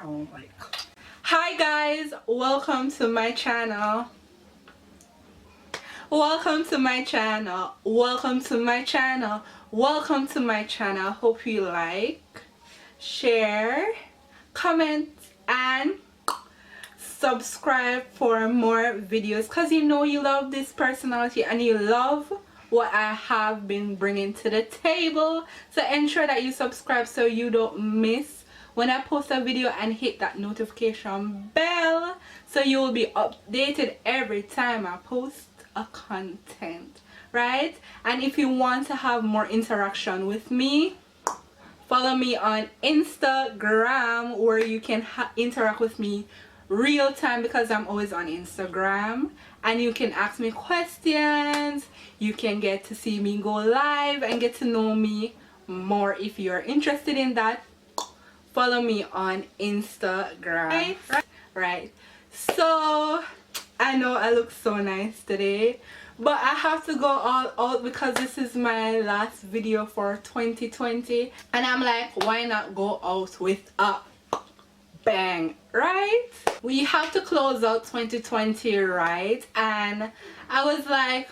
Oh my god. Hi guys, welcome to my channel. Welcome to my channel. Welcome to my channel. Welcome to my channel. Hope you like, share, comment, and subscribe for more videos, because you know you love this personality and you love what I have been bringing to the table. So ensure that you subscribe so you don't miss when I post a video, and hit that notification bell so you will be updated every time I post a content, right? And if you want to have more interaction with me, follow me on Instagram, where you can interact with me real time, because I'm always on Instagram, and you can ask me questions. You can get to see me go live and get to know me more. If you're interested in that, follow me on Instagram. Right. So I know I look so nice today, but I have to go all out because this is my last video for 2020, and I'm like, why not go out with a bang, right? We have to close out 2020, right? And I was like,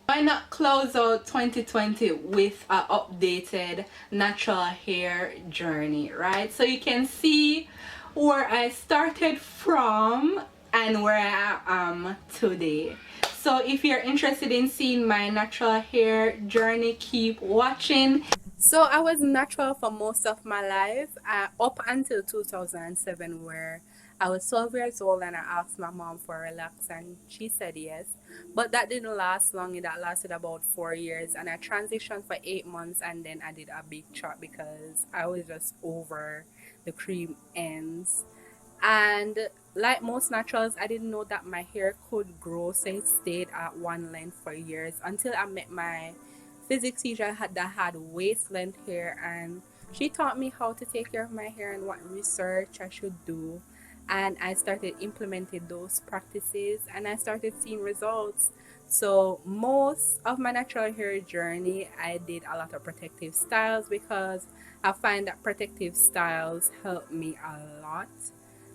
why not close out 2020 with an updated natural hair journey, right? So you can see where I started from and where I am today. So if you're interested in seeing my natural hair journey, keep watching. So I was natural for most of my life, up until 2007, where I was 12 years old and I asked my mom for a relax, and she said yes. But that didn't last long. That lasted about 4 years, and I transitioned for 8 months, and then I did a big chop because I was just over the cream ends. And like most naturals, I didn't know that my hair could grow, so it stayed at one length for years until I met my physics teacher that had waist length hair, and she taught me how to take care of my hair and what research I should do. And I started implementing those practices, and I started seeing results. So most of my natural hair journey, I did a lot of protective styles, because I find that protective styles help me a lot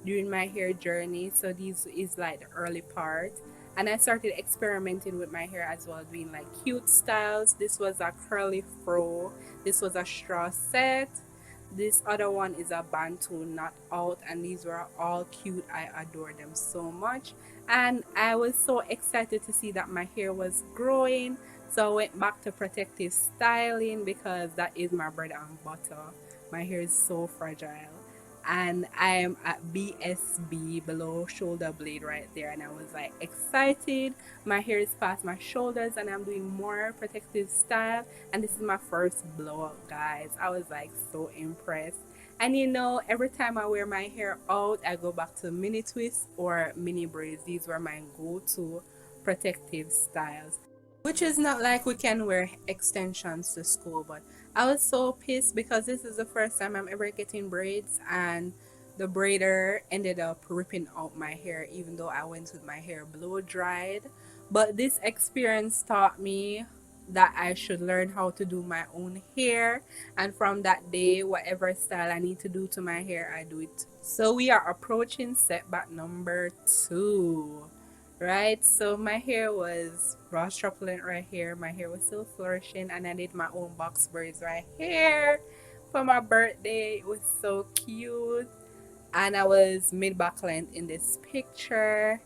during my hair journey. So this is like the early part, and I started experimenting with my hair as well, doing like cute styles. This was a curly fro, this was a straw set, this other one is a bantu knot out, and these were all cute. I adore them so much, and I was so excited to see that my hair was growing. So I went back to protective styling, because that is my bread and butter. My hair is so fragile, and I'm at BSB, below shoulder blade, right there, and I was like excited. My hair is past my shoulders and I'm doing more protective style, and this is my first blowout, guys. I was like so impressed. And you know, every time I wear my hair out, I go back to mini twists or mini braids. These were my go-to protective styles, which is not like we can wear extensions to school. But I was so pissed because this is the first time I'm ever getting braids, and the braider ended up ripping out my hair, even though I went with my hair blow dried. But this experience taught me that I should learn how to do my own hair, and from that day, whatever style I need to do to my hair, I do it. So we are approaching setback number 2. Right, so my hair was raw truculent right here. My hair was still flourishing, and I did my own box braids right here for my birthday. It was so cute, and I was mid back length in this picture.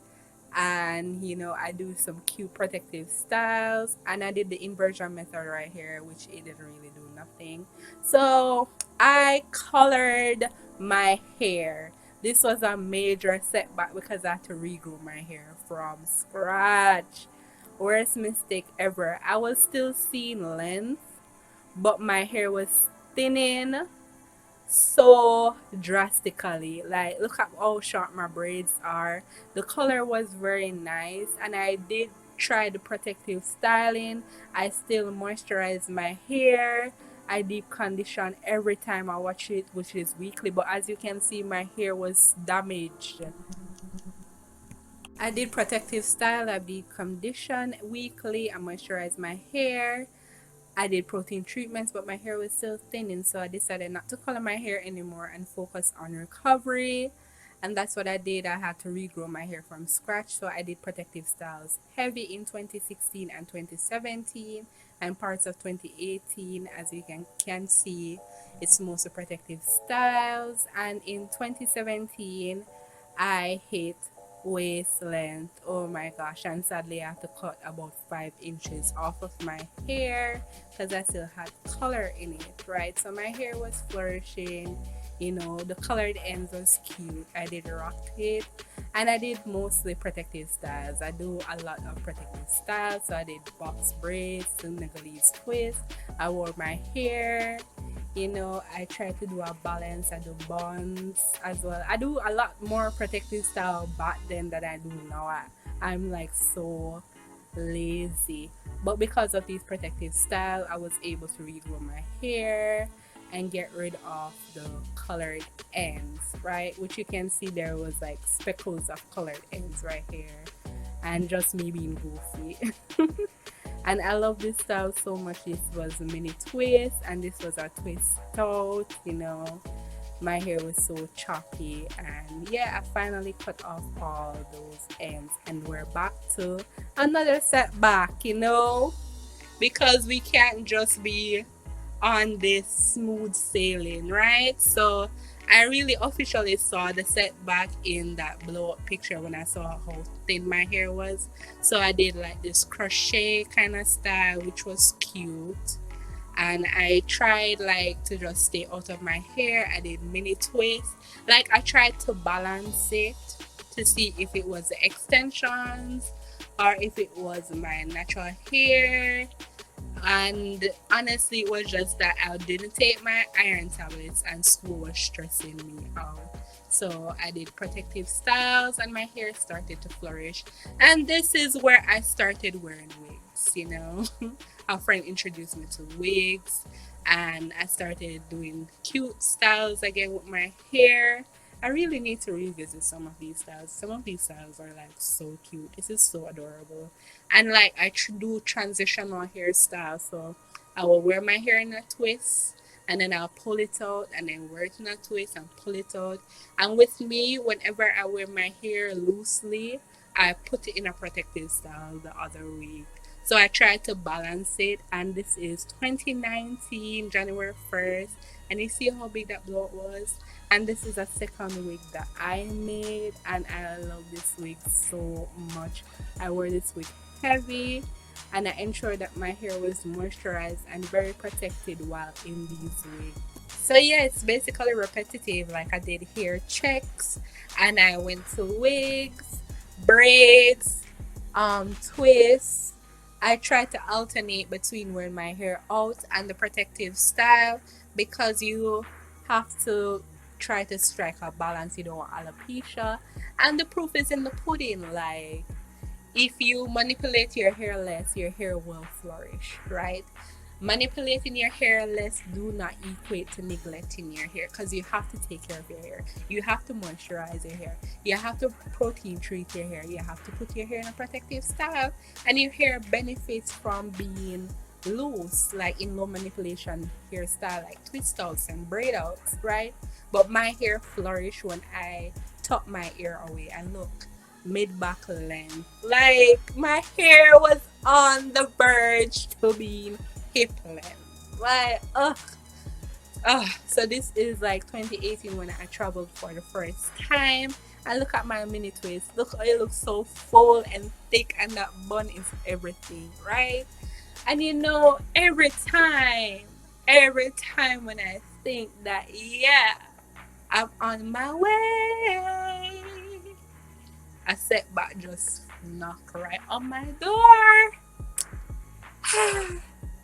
And you know, I do some cute protective styles, and I did the inversion method right here, which it didn't really do nothing. So I colored my hair. This was a major setback because I had to regrow my hair from scratch. Worst mistake ever. I was still seeing length, but my hair was thinning so drastically. Like, look at how short my braids are. The color was very nice, and I did try the protective styling. I still moisturize my hair. I deep condition every time I watch it, which is weekly, but as you can see, my hair was damaged. I did protective style, I deep condition weekly, I moisturize my hair, I did protein treatments, but my hair was still thinning, so I decided not to color my hair anymore and focus on recovery. And that's what I did. I had to regrow my hair from scratch, so I did protective styles heavy in 2016 and 2017 and parts of 2018. As you can see, it's mostly protective styles. And in 2017, I hit waist length. Oh my gosh, and sadly I have to cut about 5 inches off of my hair because I still had color in it, right? So my hair was flourishing, you know, the colored ends was cute. I did rock it, and I did mostly protective styles. I do a lot of protective styles. So I did box braids, Senegalese twists. I wore my hair, you know, I try to do a balance. I do buns as well. I do a lot more protective style back then than I do now. I'm like so lazy, but because of these protective style, I was able to regrow my hair and get rid of the colored ends, right? Which you can see there was like speckles of colored ends right here, and just me being goofy. And I love this style so much. This was a mini twist, and this was a twist out, you know. My hair was so choppy, and yeah, I finally cut off all those ends, and we're back to another setback, you know, because we can't just be on this smooth sailing, right? So I really officially saw the setback in that blow up picture when I saw how thin my hair was. So I did like this crochet kind of style, which was cute. And I tried like to just stay out of my hair. I did mini twists. Like I tried to balance it to see if it was the extensions or if it was my natural hair. And honestly, it was just that I didn't take my iron tablets and school was stressing me out. So I did protective styles and my hair started to flourish. And this is where I started wearing wigs, you know. A friend introduced me to wigs, and I started doing cute styles again with my hair. I really need to revisit some of these styles. Some of these styles are like so cute. This is so adorable. And like I do transitional hairstyle, so I will wear my hair in a twist and then I'll pull it out and then wear it in a twist and pull it out. And with me, whenever I wear my hair loosely, I put it in a protective style the other way. So I try to balance it, and this is 2019, January 1st, and you see how big that blowout was? And this is a second wig that I made, and I love this wig so much. I wear this wig heavy, and I ensured that my hair was moisturized and very protected while in these wigs. So yeah, it's basically repetitive. Like I did hair checks, and I went to wigs, braids, twists. I try to alternate between wearing my hair out and the protective style because you have to try to strike a balance. You don't want alopecia, and the proof is in the pudding. Like if you manipulate your hair less, your hair will flourish, right? Manipulating your hair less do not equate to neglecting your hair, because you have to take care of your hair. You have to moisturize your hair. You have to protein treat your hair. You have to put your hair in a protective style, and your hair benefits from being loose, like in low manipulation hairstyle, like twist outs and braid outs, right? But my hair flourished when I tuck my hair away, and look, mid back length. Like my hair was on the verge to being hip length. Like so this is like 2018 when I traveled for the first time. And look at my mini twist. Look, it looks so full and thick, and that bun is everything, right? And you know, every time when I think that, yeah, I'm on my way, a setback just knock right on my door.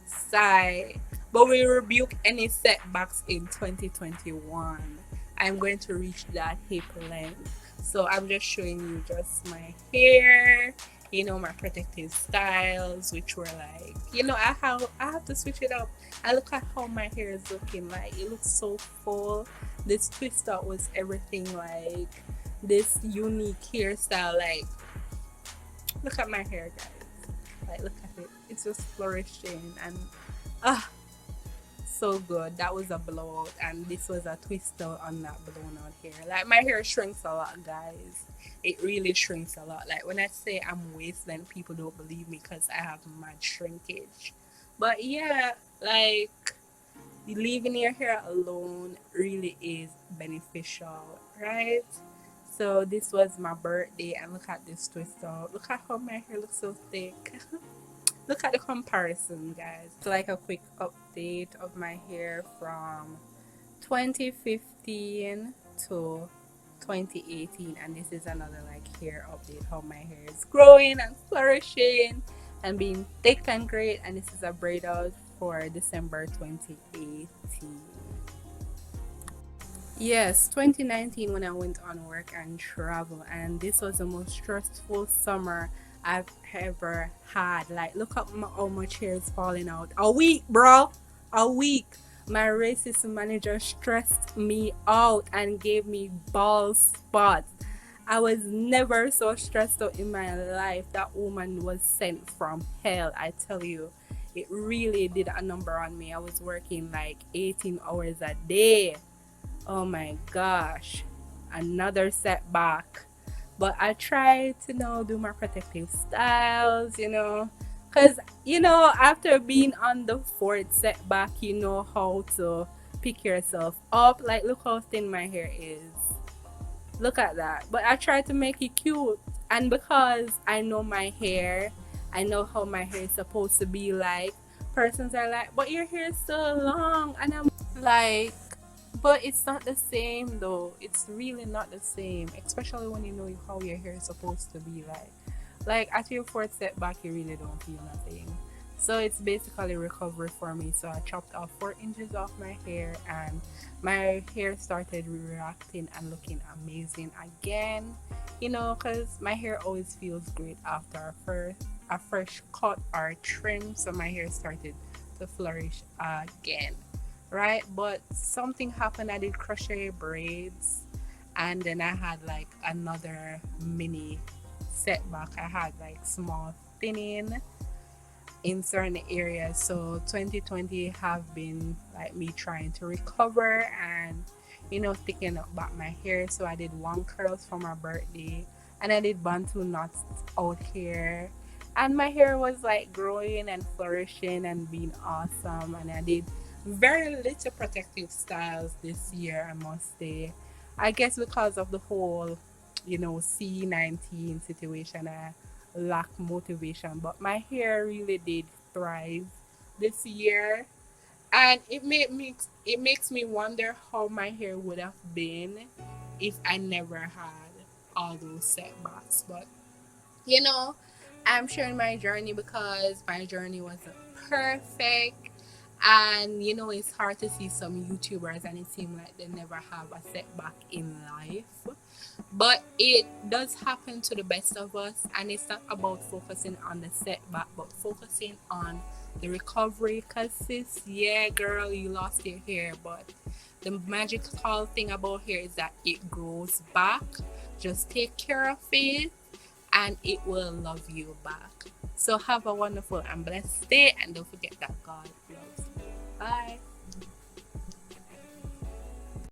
Sigh. But we rebuke any setbacks in 2021. I'm going to reach that hip length. So I'm just showing you just my hair, you know, my protective styles, which were like, you know, I have to switch it up. I look at how my hair is looking. Like it looks so full. This twist out was everything. Like this unique hairstyle. Like look at my hair, guys. Like look at it. It's just flourishing, and Ah, so good. That was a blowout, and this was a twist out on that blown out hair. Like my hair shrinks a lot, guys. It really shrinks a lot. Like when I say I'm waistline, people don't believe me because I have mad shrinkage. But yeah, like leaving your hair alone really is beneficial, right? So this was my birthday, and look at this twist out. Look at how my hair looks so thick. Look at the comparison, guys. It's like a quick update of my hair from 2015 to 2018, and this is another like hair update, how my hair is growing and flourishing and being thick and great. And this is a braid out for December 2018. Yes, 2019 when I went on work and travel, and this was the most stressful summer I've ever had. Like, look at how much hair is falling out. A week, bro. A week. My racist manager stressed me out and gave me bald spots. I was never so stressed out in my life. That woman was sent from hell, I tell you. It really did a number on me. I was working like 18 hours a day. Oh my gosh, another setback. But I try to do my protective styles, because after being on the fourth setback, you know how to pick yourself up. Like, look how thin my hair is. Look at that. But I try to make it cute, and because I know my hair, I know how my hair is supposed to be. Like, persons are like, but your hair is so long, and I'm like, but it's not the same though. It's really not the same, especially when you know how your hair is supposed to be. Like at your fourth setback, you really don't feel nothing. So it's basically recovery for me. So I chopped off 4 inches off my hair, and my hair started reacting and looking amazing again. Because my hair always feels great after a fresh cut or trim. So my hair started to flourish again, right? But something happened. I did crochet braids, and then I had like another mini setback. I had like small thinning in certain areas. So 2020 have been like me trying to recover and thicken up back my hair. So I did one curls for my birthday, and I did bantu knots out here, and my hair was like growing and flourishing and being awesome. And I did very little protective styles this year, I must say. I guess because of the whole C-19 situation, I lack motivation, but my hair really did thrive this year, and it makes me wonder how my hair would have been if I never had all those setbacks. But you know I'm sharing my journey because my journey wasn't perfect, and it's hard to see some YouTubers and it seems like they never have a setback in life, but it does happen to the best of us. And it's not about focusing on the setback, but focusing on the recovery. Because sis, yeah girl, you lost your hair, but the magical thing about hair is that it grows back. Just take care of it and it will love you back. So have a wonderful and blessed day, and don't forget that God loves you. Bye.